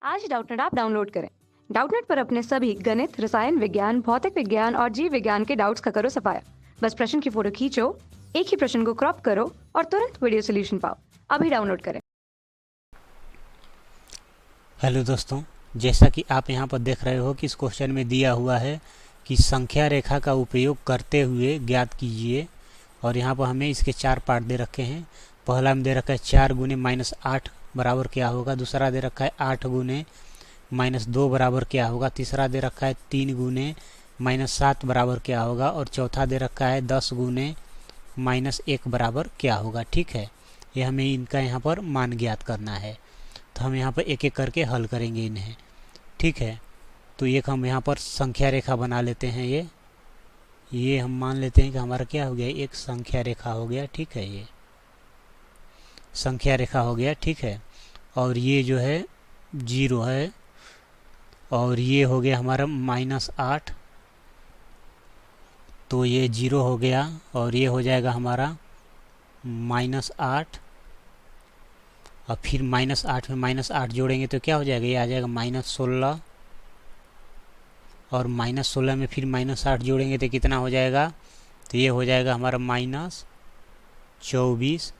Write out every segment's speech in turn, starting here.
आज Doubtnut app download करें। Doubtnut पर अपने सभी गणित, रसायन विज्ञान, भौतिक विज्ञान और जीव विज्ञान के डाउट्स का करो सफाया। बस प्रश्न की फोटो खींचो, एक ही प्रश्न को क्रॉप करो और तुरंत वीडियो सोल्यूशन पाओ। अभी डाउनलोड करें। हेलो दोस्तों, जैसा कि आप यहाँ पर देख रहे हो कि इस क्वेश्चन में दिया हुआ है कि संख्या रेखा का उपयोग करते हुए ज्ञात कीजिए। और यहाँ पर हमें इसके चार पार्ट दे रखे हैं। पहला में दे रखा है 4 गुने -8 बराबर क्या होगा। दूसरा दे रखा है 8 गुने -2 बराबर क्या होगा। तीसरा दे रखा है 3 गुने -7 बराबर क्या होगा। और चौथा दे रखा है 10 गुने -1 बराबर क्या होगा। ठीक है, ये हमें इनका यहाँ पर मान ज्ञात करना है। तो हम यहाँ पर एक एक करके हल करेंगे इन्हें। ठीक है, तो एक हम यहाँ पर संख्या रेखा बना लेते हैं। ये हम मान लेते हैं कि हमारा क्या हो गया, एक संख्या रेखा हो गया। ठीक है, ये संख्या रेखा हो गया। ठीक है, और ये जो है 0 है और ये हो गया हमारा -8, तो ये 0 हो गया और ये हो जाएगा हमारा -8। और फिर -8 में -8 जोड़ेंगे तो क्या हो जाएगा, ये आ जाएगा -16। और -16 में फिर -8 जोड़ेंगे तो कितना हो जाएगा, तो ये हो जाएगा हमारा -24।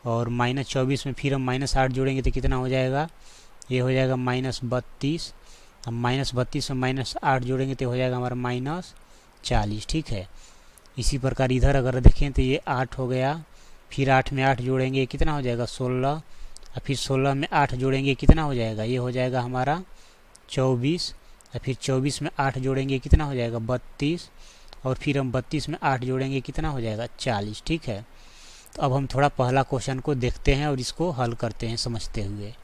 और -24 में फिर हम -8 जोड़ेंगे तो कितना हो जाएगा, ये हो जाएगा -32। हम -32 में -8 जोड़ेंगे तो हो जाएगा हमारा -40। ठीक है, इसी प्रकार इधर अगर देखें तो ये 8 हो गया, फिर 8 में 8 जोड़ेंगे कितना हो जाएगा 16। और फिर 16 में 8 जोड़ेंगे कितना हो जाएगा, ये हो जाएगा हमारा 24। और फिर 24 में 8 जोड़ेंगे कितना हो जाएगा 32। और फिर हम 32 में 8 जोड़ेंगे कितना हो जाएगा 40। ठीक है, तो अब हम थोड़ा पहला क्वेश्चन को देखते हैं और इसको हल करते हैं समझते हुए।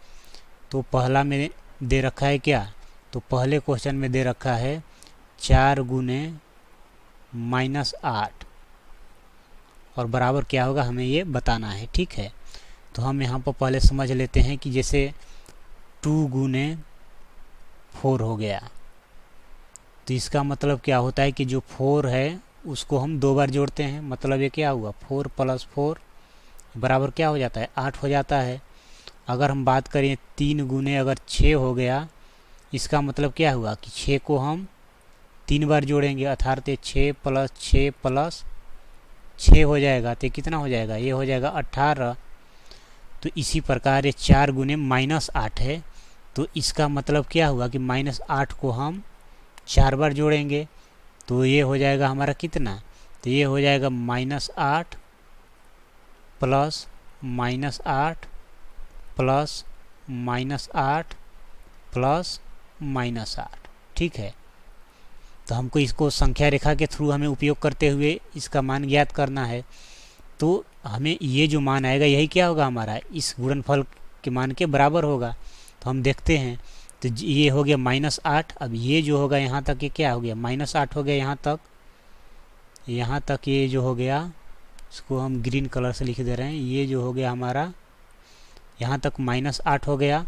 तो पहला में दे रखा है क्या, तो पहले क्वेश्चन में दे रखा है 4 गुने -8 और बराबर क्या होगा हमें ये बताना है। ठीक है, तो हम यहाँ पर पहले समझ लेते हैं कि जैसे 2 गुने 4 हो गया, तो इसका मतलब क्या होता है कि जो 4 है उसको हम 2 बार जोड़ते हैं। मतलब ये क्या हुआ, 4 + 4 बराबर क्या हो जाता है 8 हो जाता है। अगर हम बात करें 3 गुने अगर 6 हो गया, इसका मतलब क्या हुआ कि 6 को हम 3 बार जोड़ेंगे, अर्थात 6 + 6 + 6 हो जाएगा। तो कितना हो जाएगा, ये हो जाएगा 18। तो इसी प्रकार ये 4 गुने -8 है, तो इसका मतलब क्या हुआ कि -8 को हम 4 बार जोड़ेंगे तो ये हो जाएगा हमारा कितना, तो ये हो जाएगा -8 + -8 + -8 + -8। ठीक है, तो हमको इसको संख्या रेखा के थ्रू हमें उपयोग करते हुए इसका मान ज्ञात करना है। तो हमें ये जो मान आएगा यही क्या होगा हमारा, इस गुणनफल के मान के बराबर होगा। तो हम देखते हैं, तो ये हो गया -8। अब ये जो होगा यहाँ तक ये क्या हो गया, -8 हो गया यहाँ तक ये जो हो गया, इसको हम ग्रीन कलर से लिख दे रहे हैं। ये जो हो गया हमारा यहाँ तक -8 हो गया।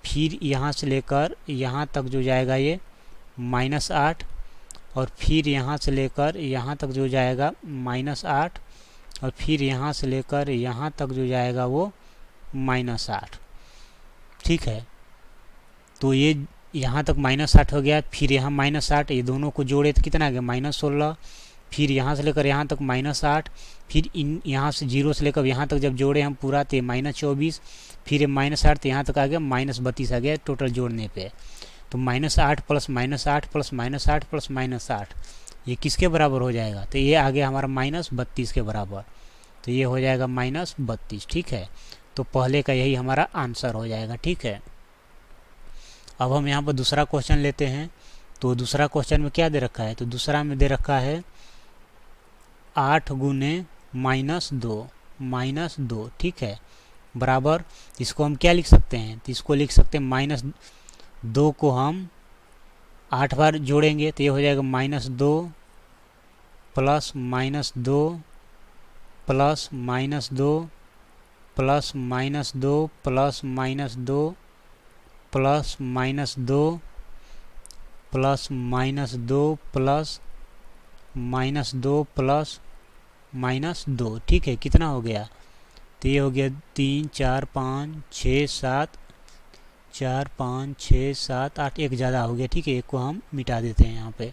फिर यहाँ से लेकर यहाँ तक जो जाएगा ये -8, और फिर यहाँ से लेकर यहाँ तक जो जाएगा -8, और फिर यहाँ से लेकर यहाँ तक जो जाएगा वो -8। ठीक है, तो ये यहाँ तक -8 हो गया, फिर यहाँ -8, ये दोनों को जोड़े तो कितना आ गया -16। फिर यहाँ से लेकर यहाँ तक -8, फिर इन यहाँ से 0 से लेकर यहाँ तक जब जोड़े हम पूरा तो -24, फिर ये -8 तो यहाँ तक आ गया -32 आ गया टोटल जोड़ने पे। तो -8 + -8 + -8 + -8 ये किसके बराबर हो जाएगा, तो ये आ गया हमारा -32 के बराबर। तो ये हो जाएगा -32। ठीक है, तो पहले का यही हमारा आंसर हो जाएगा। ठीक है, अब हम यहाँ पर दूसरा क्वेश्चन लेते हैं। तो दूसरा क्वेश्चन में क्या दे रखा है, तो दूसरा में दे रखा है 8 गुने -2। ठीक है, बराबर इसको हम क्या लिख सकते हैं, तो इसको लिख सकते हैं -2 को हम 8 बार जोड़ेंगे तो ये हो जाएगा -2 + -2 + -2 + -2 + -2 + -2 + -2 + -2 + -2। ठीक है, कितना हो गया, तो ये हो गया 3 4 5 6 7 4 5 6 7 8, एक ज़्यादा हो गया, ठीक है, एक को हम मिटा देते हैं यहाँ पे।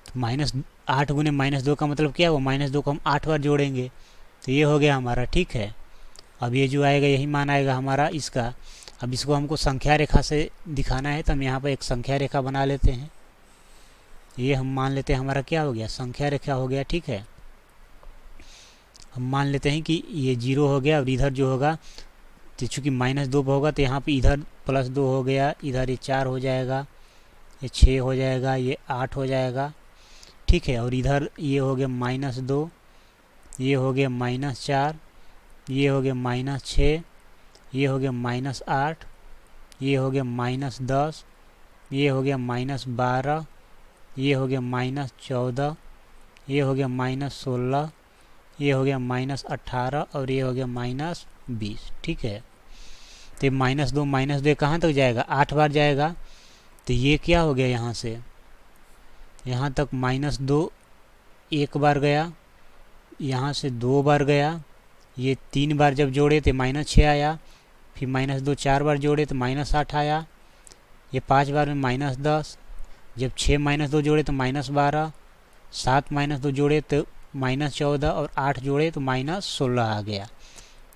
तो -8 गुने -2 का मतलब क्या हुआ, -2 को हम 8 बार जोड़ेंगे, तो ये हो गया हमारा, ठीक है। अब ये जो आएगा यही मान आएगा हमारा इसका। अब इसको हमको संख्या रेखा से दिखाना है, तो हम यहाँ पर एक संख्या रेखा बना लेते हैं। ये हम मान लेते हैं हमारा क्या हो गया, संख्या रेखा हो गया, ठीक है। हम मान लेते हैं कि ये 0 हो गया, और इधर जो होगा तो चूँकि -2 पर होगा तो यहाँ पे इधर +2 हो गया, इधर ये 4 हो जाएगा, ये 6 हो जाएगा, ये 8 हो जाएगा, ठीक है। और इधर ये हो गया -2, ये हो गया -4, ये हो गया -6, ये हो गया -8, ये हो गया -10, ये हो गया -12, ये हो गया -14, ये हो गया -16, ये हो गया -18, और ये हो गया -20, ठीक है। तो ये -2 कहाँ तक जाएगा, 8 बार जाएगा, तो ये क्या हो गया, यहाँ से यहाँ तक -2 एक बार गया, यहाँ से 2 बार गया, ये 3 बार जब जोड़े तो -6 आया, फिर -2 4 बार जोड़े तो -8 आया, ये 5 बार में -10, जब 6 -2 जोड़े तो -12, 7 -2 जोड़े तो -14, और 8 जोड़े तो -16 आ गया।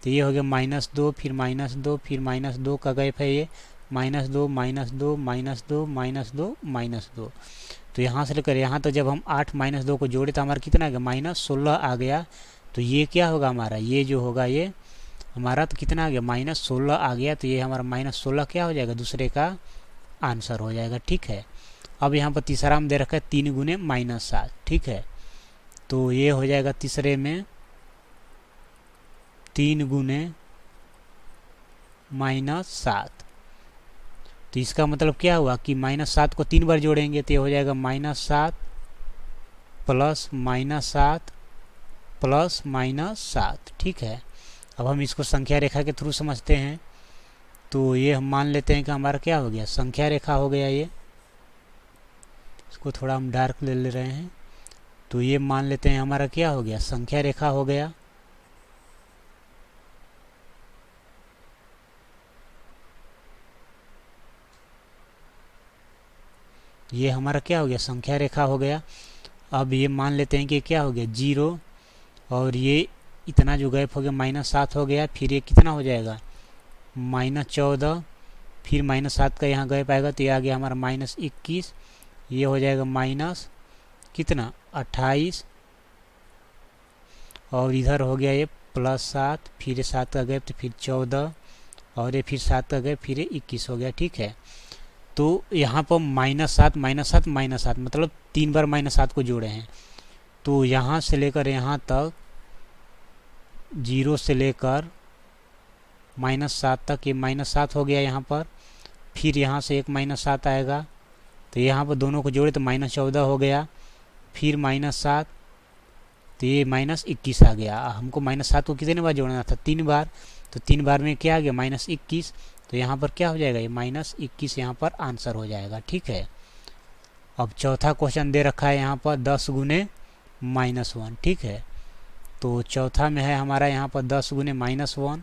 तो ये हो गया -2, फिर -2, फिर -2 का गैप है ये, -2 -2 -2 -2 -2। तो यहाँ से लेकर यहाँ तक जब हम 8 -2 को जोड़े तो हमारा कितना आ गया, -16 आ गया। तो ये क्या होगा हमारा, ये जो होगा ये हमारा तो कितना आ गया, -16 आ गया। तो ये हमारा -16 क्या हो जाएगा, दूसरे का आंसर हो जाएगा, ठीक है। अब यहाँ पर तीसरा हम दे रखा है 3 गुने -7, ठीक है। तो ये हो जाएगा तीसरे में 3 गुने -7। तो इसका मतलब क्या हुआ कि -7 को 3 बार जोड़ेंगे तो ये हो जाएगा -7 प्लस -7 प्लस -7, ठीक है। अब हम इसको संख्या रेखा के थ्रू समझते हैं, तो ये हम मान लेते हैं कि हमारा क्या हो गया, संख्या रेखा हो गया। ये इसको थोड़ा हम डार्क ले रहे हैं, तो ये मान लेते हैं हमारा क्या हो गया, संख्या रेखा हो गया। ये हमारा क्या हो गया, संख्या रेखा हो गया। अब ये मान लेते हैं कि क्या हो गया, 0, और ये इतना जो गैप हो गया -7 हो गया, फिर ये कितना हो जाएगा -14, फिर -7 का यहाँ गैप आएगा तो ये आ गया हमारा -21, ये हो जाएगा माइनस कितना 28, और इधर हो गया ये +7, फिर 7 का गैप तो फिर 14, और ये फिर 7 का गैप फिर 21 हो गया, ठीक है। तो यहाँ पर -7 -7 -7 मतलब 3 बार -7 को जोड़े हैं। तो यहाँ से लेकर यहाँ तक 0 से लेकर -7 तक ये -7 हो गया यहाँ पर, फिर यहाँ से एक -7 आएगा, तो यहाँ पर दोनों को जोड़े तो -14 हो गया, फिर -7, तो ये -21 आ गया। हमको -7 को कितने बार जोड़ना था, 3 बार, तो 3 बार में क्या आ गया -21, तो यहाँ पर क्या हो जाएगा, ये -21 यहाँ पर आंसर हो जाएगा, ठीक है। अब चौथा क्वेश्चन दे रखा है यहाँ पर 10 गुने -1, ठीक है। तो चौथा में है हमारा यहाँ पर 10 गुने -1,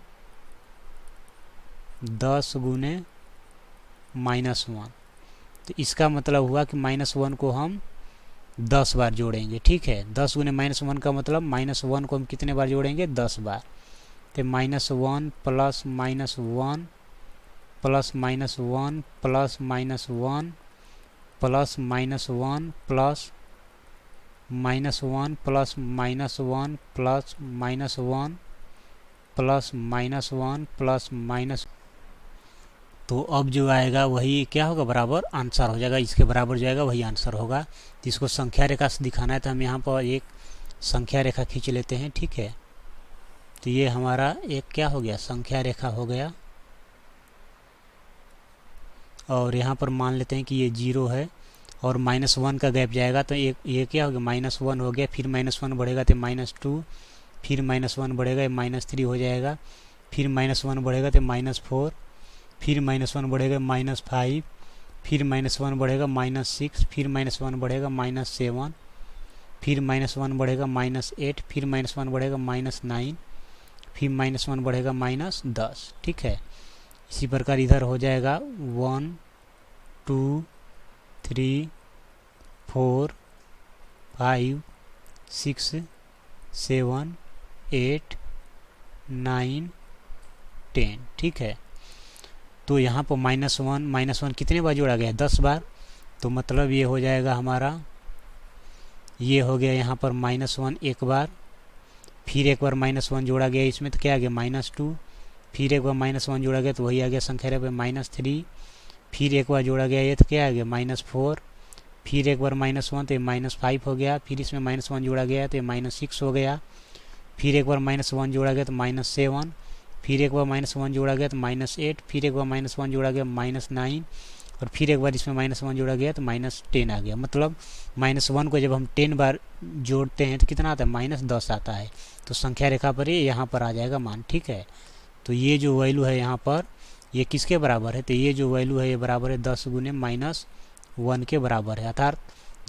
10 गुने -1, तो इसका मतलब हुआ कि -1 को हम 10 बार जोड़ेंगे, ठीक है। 10 गुने -1 का मतलब -1 को हम कितने बार जोड़ेंगे, 10 बार। तो -1 plus -1 plus -1 plus -1 plus -1 plus -1 plus -1 plus -1 plus -1 plus minus, तो अब जो आएगा वही क्या होगा, बराबर आंसर हो जाएगा, इसके बराबर जो आएगा वही आंसर होगा। तो इसको संख्या रेखा से दिखाना है, तो हम यहाँ पर एक संख्या रेखा खींच लेते हैं, ठीक है। तो ये हमारा एक क्या हो गया, संख्या रेखा हो गया, और यहाँ पर मान लेते हैं कि ये 0 है और -1 का गैप जाएगा, तो ये क्या हो गया, -1 हो गया, फिर -1 बढ़ेगा तो -2, फिर -1 बढ़ेगा ये -3 हो जाएगा, फिर -1 बढ़ेगा तो -4, फिर -1 बढ़ेगा -5, फिर -1 बढ़ेगा -6, फिर -1 बढ़ेगा -7, फिर -1 बढ़ेगा -8, फिर -1 बढ़ेगा -9, फिर -1 बढ़ेगा -10, ठीक है। इसी प्रकार इधर हो जाएगा 1 2 3 4 5 6 7 8 9 10, ठीक है। तो यहाँ पर -1 कितने बार जोड़ा गया? 10 बार। तो मतलब ये हो जाएगा हमारा, ये हो गया यहाँ पर -1 एक बार, फिर एक बार -1 जोड़ा गया इसमें, तो क्या आ गया -2, फिर एक बार -1 जोड़ा गया तो वही आ गया संख्या पे -3, फिर एक बार जोड़ा गया ये तो क्या आ गया -4, फिर एक बार -1 तो ये -5 हो गया, फिर इसमें -1 जोड़ा गया तो ये -6 हो गया, फिर एक बार -1 जोड़ा गया तो -7, फिर एक बार -1 जोड़ा गया तो -8, फिर एक बार -1 जोड़ा गया -9, और फिर एक बार इसमें -1 जोड़ा गया तो -10 आ गया। मतलब -1 को जब हम 10 बार जोड़ते हैं तो कितना आता है? -10 आता है। तो संख्या रेखा पर ये यहाँ पर आ जाएगा मान, ठीक है। तो ये जो वैल्यू है यहाँ पर ये किसके बराबर है? तो ये जो वैल्यू है ये बराबर है 10 गुने -1 के बराबर है, अर्थात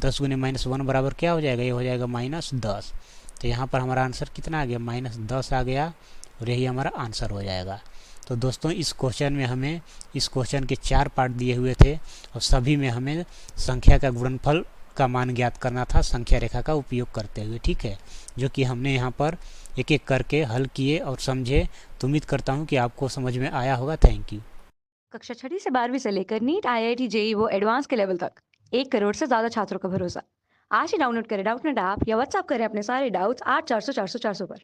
10 गुने -1 बराबर क्या हो जाएगा? ये हो जाएगा -10। तो यहाँ पर हमारा आंसर कितना आ गया? -10 आ गया, और यही हमारा आंसर हो जाएगा। तो दोस्तों इस क्वेश्चन में हमें, इस क्वेश्चन के 4 पार्ट दिए हुए थे और सभी में हमें संख्या का गुणनफल का मान ज्ञात करना था संख्या रेखा का उपयोग करते हुए, ठीक है, जो कि हमने यहाँ पर एक एक करके हल किए और समझे। तो उम्मीद करता हूँ कि आपको समझ में आया होगा। Thank you. कक्षा 6वीं से 12वीं से लेकर नीट, IIT, जेईई वो एडवांस के लेवल तक 1 करोड़ से ज्यादा छात्रों का भरोसा। आज ही डाउनलोड करें डाउटनेट ऐप या व्हाट्सएप करें अपने सारे डाउट्स 8400 400 400 पर।